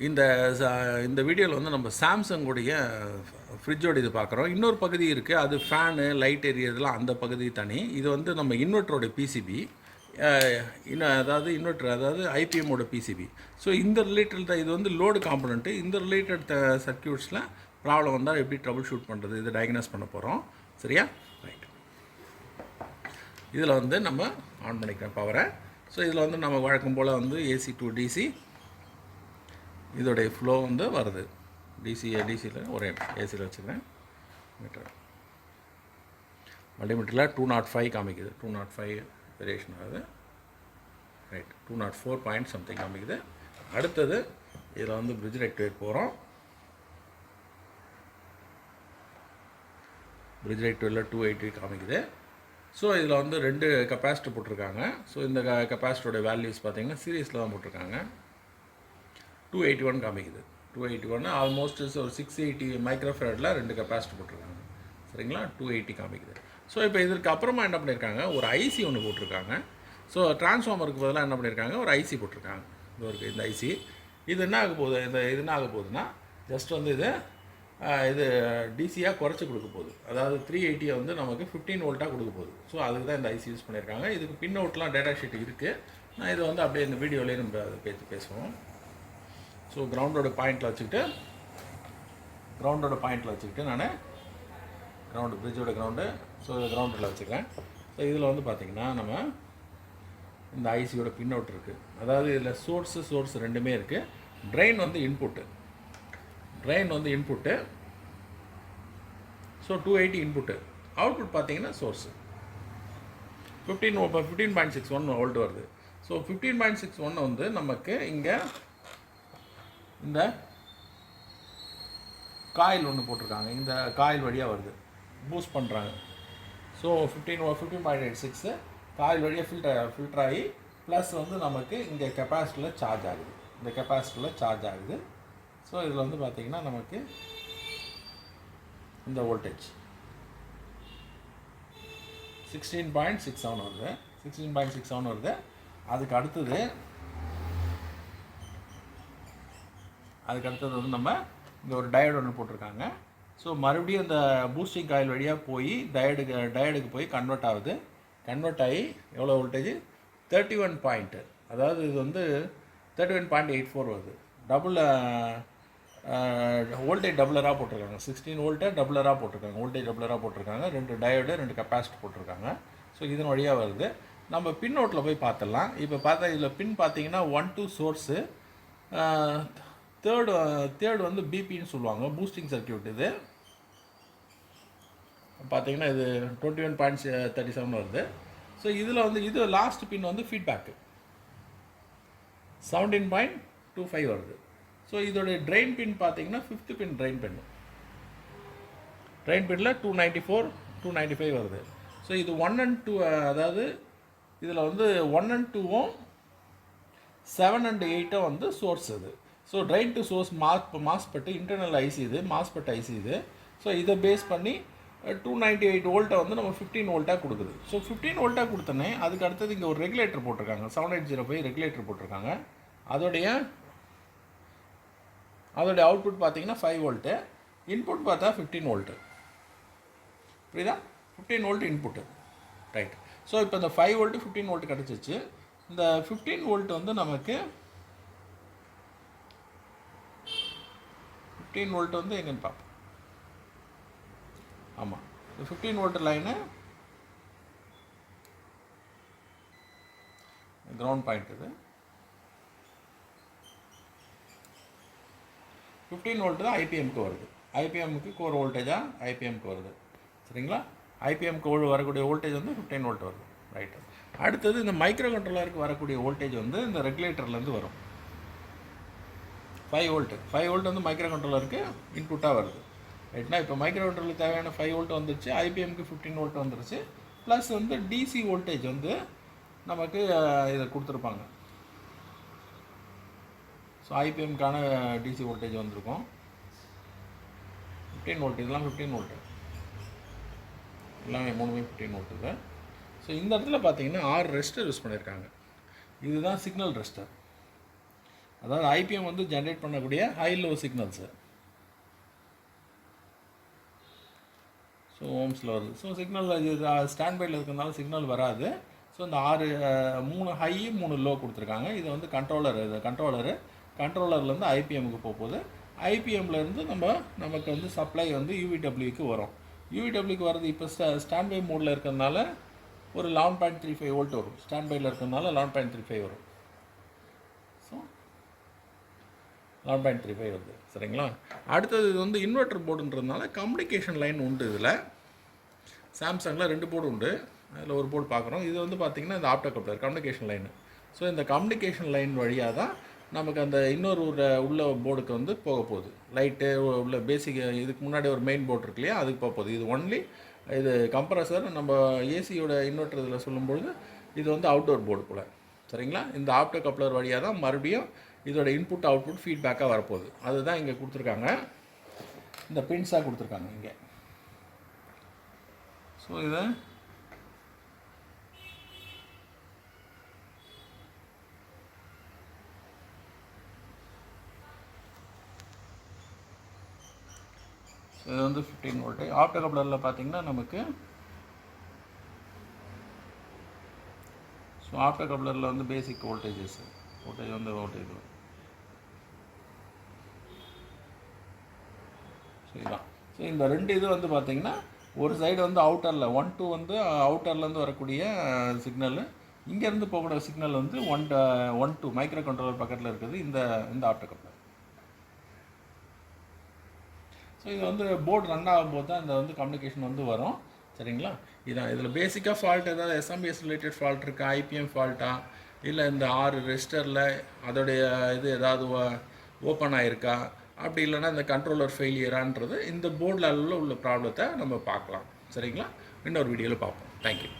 இந்த வீடியோவில் வந்து நம்ம சாம்சங்குடைய ஃப்ரிட்ஜோட இது பார்க்குறோம். இன்னொரு பகுதி இருக்குது, அது ஃபேனு லைட் எரியறதுலாம் அந்த பகுதி தனி. இது வந்து நம்ம இன்வெர்ட்டரோட பிசிபி, அதாவது இன்வெர்ட்டர், அதாவது ஐபிஎம்மோட பிசிபி. ஸோ இந்த ரிலேட்டட் தான் இது வந்து லோடு காம்பனண்ட்டு. இந்த ரிலேட்டட் சர்க்கியூட்ஸில் ப்ராப்ளம் வந்தால் எப்படி ட்ரபிள் ஷூட் பண்ணுறது, இதை டயக்னோஸ் பண்ண போகிறோம். சரியா? ரைட். இதில் வந்து நம்ம ஆன் பண்ணிக்கிறோம் பவரை. ஸோ இதில் வந்து நம்ம வழக்கம் போல் வந்து ஏசி டு டிசி இதோடைய ஃப்ளோ வந்து வருது. டிசியில் ஒரே ஏசியில் வச்சுக்கிறேன். மீட்டர் மல்டிமீட்டரில் 205 காமிக்குது. 205 வேரியேஷன் ஆகுது. ரைட். 204 பாயிண்ட் சம்திங் காமிக்குது. அடுத்தது இதில் வந்து பிரிட்ஜ் ரெக்டிஃபையர் போகிறோம். பிரிட்ஜ் ரெக்டிஃபையரில் 280 காமிக்குது. ஸோ இதில் வந்து 2 கெப்பாசிட்டர் போட்டிருக்காங்க. ஸோ இந்த கெப்பாசிட்டரோட வேல்யூஸ் பார்த்தீங்கன்னா சீரீஸில் தான் போட்டிருக்காங்க. 281 காமிக்குது. 281 ஆல்மோஸ்ட் ஒரு 680 மைக்ரோஃபேரடில் 2 கெப்பாசிட்டர் போட்டிருக்காங்க. சரிங்களா? 280 காமிக்குது. ஸோ இப்போ இதற்கு அப்புறமா என்ன பண்ணியிருக்காங்க, ஒரு ஐசி ஒன்று போட்டிருக்காங்க. ஸோ டிரான்ஸ்ஃபார்மருக்கு பதிலாக என்ன பண்ணியிருக்காங்க, ஒரு ஐசி போட்டிருக்காங்க. இது இருக்குது இந்த ஐசி. இது என்ன ஆக போகுது, இது என்ன ஆக போகுதுன்னா ஜஸ்ட் வந்து இது டிசியாக குறைச்சி கொடுக்க போகுது. அதாவது 380 வந்து நமக்கு 15 வோல்ட்டாக கொடுக்க போகுது. ஸோ அதுக்கு தான் இந்த ஐசி யூஸ் பண்ணியிருக்காங்க. இதுக்கு பின் அவுட்லாம் டேட்டா ஷீட் இருக்குது. நான் இதை வந்து அப்படியே இந்த வீடியோலேயே நம்ம அதை பேசுவோம். ஸோ கிரவுண்டோட பாயிண்டில் வச்சுக்கிட்டு நான் கிரவுண்டு, பிரிட்ஜோட கிரவுண்டு, ஸோ கிரவுண்டில் வச்சுக்கிறேன். ஸோ இதில் வந்து பார்த்திங்கன்னா நம்ம இந்த ஐசியோட பின் அவுட் இருக்குது. அதாவது இதில் சோர்ஸ் ரெண்டுமே இருக்குது. ட்ரெயின் வந்து இன்புட்டு. So 280 input. அவுட்புட் பார்த்தீங்கன்னா சோர்ஸு 15.61 வோல்ட் வருது. ஸோ 15.61 வந்து நமக்கு இங்கே இந்த காயில் ஒன்று போட்டிருக்காங்க. இந்த காயில் வழியாக வருது, பூஸ்ட் பண்ணுறாங்க. ஸோ 15.86 காயில் வழியாக ஃபில்டர் ஆகி ப்ளஸ் வந்து நமக்கு இங்கே கெப்பாசிட்டியில் சார்ஜ் ஆகுது. ஸோ இதில் வந்து பார்த்திங்கன்னா நமக்கு இந்த வோல்டேஜ் 16.67 வருது. அதுக்கு அடுத்தது வந்து நம்ம இங்கே ஒரு டயோடு ஒன்று போட்டிருக்காங்க. ஸோ மறுபடியும் இந்த பூஸ்டிங் காயில் வழியாக போய் டயோடுக்கு போய் கன்வெர்ட் ஆகி எவ்வளோ வோல்டேஜ் 31 பாயிண்ட்டு, அதாவது இது வந்து 31.84 வருது. வோல்டேஜ் டபுளராக போட்டிருக்காங்க. 16 வோல்ட்டை டபுளராக போட்டிருக்காங்க. 2 டயோடு 2 கெப்பாசிட்டர் போட்டிருக்காங்க. ஸோ இதன் வழியாக வருது. நம்ம பின் அவுட்டில் போய் பார்த்துடலாம். இப்போ பார்த்தா இதில் பின் பார்த்தீங்கன்னா 1 2 சோர்ஸு, தேர்டு வந்து பிபின்னு சொல்லுவாங்க, பூஸ்டிங் சர்க்கியூட். இது பார்த்தீங்கன்னா இது 21.37 வருது. ஸோ இதில் வந்து இது லாஸ்ட் பின் வந்து ஃபீட்பேக்கு 17.25 வருது. ஸோ இதோடைய ட்ரெயின் பின் பார்த்தீங்கன்னா 5th பின் ட்ரெயின் பின்னில் 295 வருது. ஸோ இது 1 and 2, அதாவது இதில் வந்து 1 and 2ம் 7 and 8ம் வந்து சோர்ஸ் இது. So drain to source MOSFET internal IC இது, மாஸ்பெட் ஐசி இது. ஸோ இதை பேஸ் பண்ணி 298 வோல்ட்டை வந்து நம்ம 15 வோல்ட்டாக கொடுக்குது. ஸோ 15 வோல்ட்டாக கொடுத்தோன்னே அதுக்கு அடுத்தது இங்கே ஒரு ரெகுலேட்டர் போட்டிருக்காங்க, 7805 ரெகுலேட்டர் போட்டிருக்காங்க. அதோடைய அவுட்புட் பார்த்தீங்கன்னா 5 வோல்ட்டு, இன்புட் பார்த்தா 15 வோல்ட்டு. புரியுதா? 15 வோல்ட் இன்புட்டு. ரைட். ஸோ இப்போ இந்த 5 வோல்ட்டு 15 வோல்ட் கிடச்சிச்சு. இந்த 15 வோல்ட் வந்து நமக்கு 15 வோல்ட் வந்து எங்கன்னு பார்ப்போம். ஆமாம், இந்த 15 வோல்ட் லைனு கிரவுண்ட் பாயிண்ட். இது 15 வோல்ட் தான் ஐபிஎம்க்கு வருது. ஐபிஎம்க்கு கோர் வோல்டேஜாக ஐபிஎம்க்கு வருது. சரிங்களா? ஐபிஎம்க்கு வரக்கூடிய வோல்டேஜ் வந்து 15 வோல்ட் வருது. ரைட்டு. அடுத்தது இந்த மைக்ரோ கண்ட்ரோலருக்கு வரக்கூடிய வோல்டேஜ் வந்து இந்த ரெகுலேட்டர்லேருந்து வரும். 5 வோல்ட் வந்து மைக்ரோ கண்ட்ரோலருக்கு இன்புட்டாக வருது. ரைட்னா இப்போ மைக்ரோ கண்ட்ரோலருக்கு தேவையான 5 வோல்ட் வந்துருச்சு, ஐபிஎம்க்கு 15 வோல்ட் வந்துருச்சு. ப்ளஸ் வந்து டிசி வோல்டேஜ் வந்து நமக்கு இதை கொடுத்துருப்பாங்க. ஸோ ஐபிஎம்க்கான டிசி வோல்டேஜ் வந்திருக்கும் 15 வோல்ட். இதெல்லாம் 15 வோல்ட்டு, எல்லாமே 15 வோல்ட்டு. ஸோ இந்த இடத்துல பார்த்தீங்கன்னா 6 ரெஸ்டர் யூஸ் பண்ணியிருக்காங்க. இதுதான் சிக்னல் ரெஸ்டர். அதாவது ஐபிஎம் வந்து ஜென்ரேட் பண்ணக்கூடிய ஹை லோ சிக்னல்ஸு. ஸோ ஓம்ஸில் வருது. ஸோ சிக்னல் இது ஸ்டாண்ட் பையில் இருக்கிறதுனால சிக்னல் வராது. ஸோ இந்த 3 ஹை 3 லோ கொடுத்துருக்காங்க. இது வந்து கண்ட்ரோலர், இது கண்ட்ரோலர்லேருந்து ஐபிஎம்முக்கு போகுது. ஐபிஎம்லேருந்து நமக்கு வந்து சப்ளை வந்து யூவிடபிள்யூக்கு வரும். யூவிடபிள்யூக்கு வர்றது இப்போ ஸ்டாண்ட் பை மோடில் இருக்கிறதுனால ஒரு 11.35 வோல்ட் வரும். ஸ்டாண்ட் பையில் இருக்கிறதுனால 11.35 வரும். ஸோ 11.35 வருது. சரிங்களா? அடுத்தது இது வந்து இன்வெர்டர் போர்டுன்றதுனால கம்யூனிகேஷன் லைன் உண்டு. இதில் சாம்சங்கில் 2 போர்டு உண்டு. அதில் ஒரு போர்டு பார்க்குறோம். இது வந்து பார்த்திங்கன்னா இந்த opto coupler communication line. So இந்த கம்யூனிகேஷன் லைன் வழியாக தான் நமக்கு அந்த இன்னொரு உள்ள போர்டுக்கு வந்து போக போகுது. லைட்டு உள்ள பேசிக் இதுக்கு முன்னாடி ஒரு மெயின் போர்டு இருக்கு இல்லையா, அதுக்கு போக போகுது. இது ஒன்லி இது கம்ப்ரஸர். நம்ம ஏசியோட இன்வெர்டர் இதில் சொல்லும்பொழுது இது வந்து அவுட்டோர் போர்டு போல். சரிங்களா? இந்த ஆப்டோ கப்ளர் வழியாக தான் மறுபடியும் இதோட இன்புட் அவுட்புட் ஃபீட்பேக்காக வரப்போகுது. அதுதான் இங்கே கொடுத்துருக்காங்க, இந்த பின்ஸாக கொடுத்துருக்காங்க இங்கே. ஸோ இது இது வந்து 15 வோல்ட்டு. ஆப்டோ கப்ளரில் பார்த்தீங்கன்னா நமக்கு ஸோ ஆப்டோ கப்ளரில் வந்து பேசிக் வோல்டேஜ் வந்து வோல்டேஜ் வரும். சரிதான். ஸோ இந்த 2 இது வந்து பார்த்திங்கன்னா ஒரு சைடு வந்து அவுட்டரில் 1 2 வந்து அவுட்டர்லேருந்து வரக்கூடிய சிக்னலு, இங்கேருந்து போகக்கூடிய சிக்னல் வந்து 1 2 மைக்ரோ கண்ட்ரோலர் பக்கத்தில் இருக்குது இந்த ஆப்டோ கப்ளர். ஸோ இது வந்து போர்டு ரன் ஆகும்போது தான் இந்த வந்து கம்யூனிகேஷன் வந்து வரும். சரிங்களா? இதான் இதில் பேசிக்காக ஃபால்ட் ஏதாவது எஸ்எம்பிஎஸ் ரிலேட்டட் ஃபால்ட் இருக்கா, ஐபிஎம் ஃபால்ட்டா, இல்லை இந்த 6 ரெஜிஸ்டரில் அதோடைய இது ஏதாவது ஓப்பன் ஆகிருக்கா, அப்படி இல்லைன்னா இந்த கண்ட்ரோலர் ஃபெயிலியரான்றது இந்த போர்டில் உள்ள ப்ராப்ளத்தை நம்ம பார்க்கலாம். சரிங்களா? இன்னொரு வீடியோவில் பார்ப்போம். தேங்க்யூ.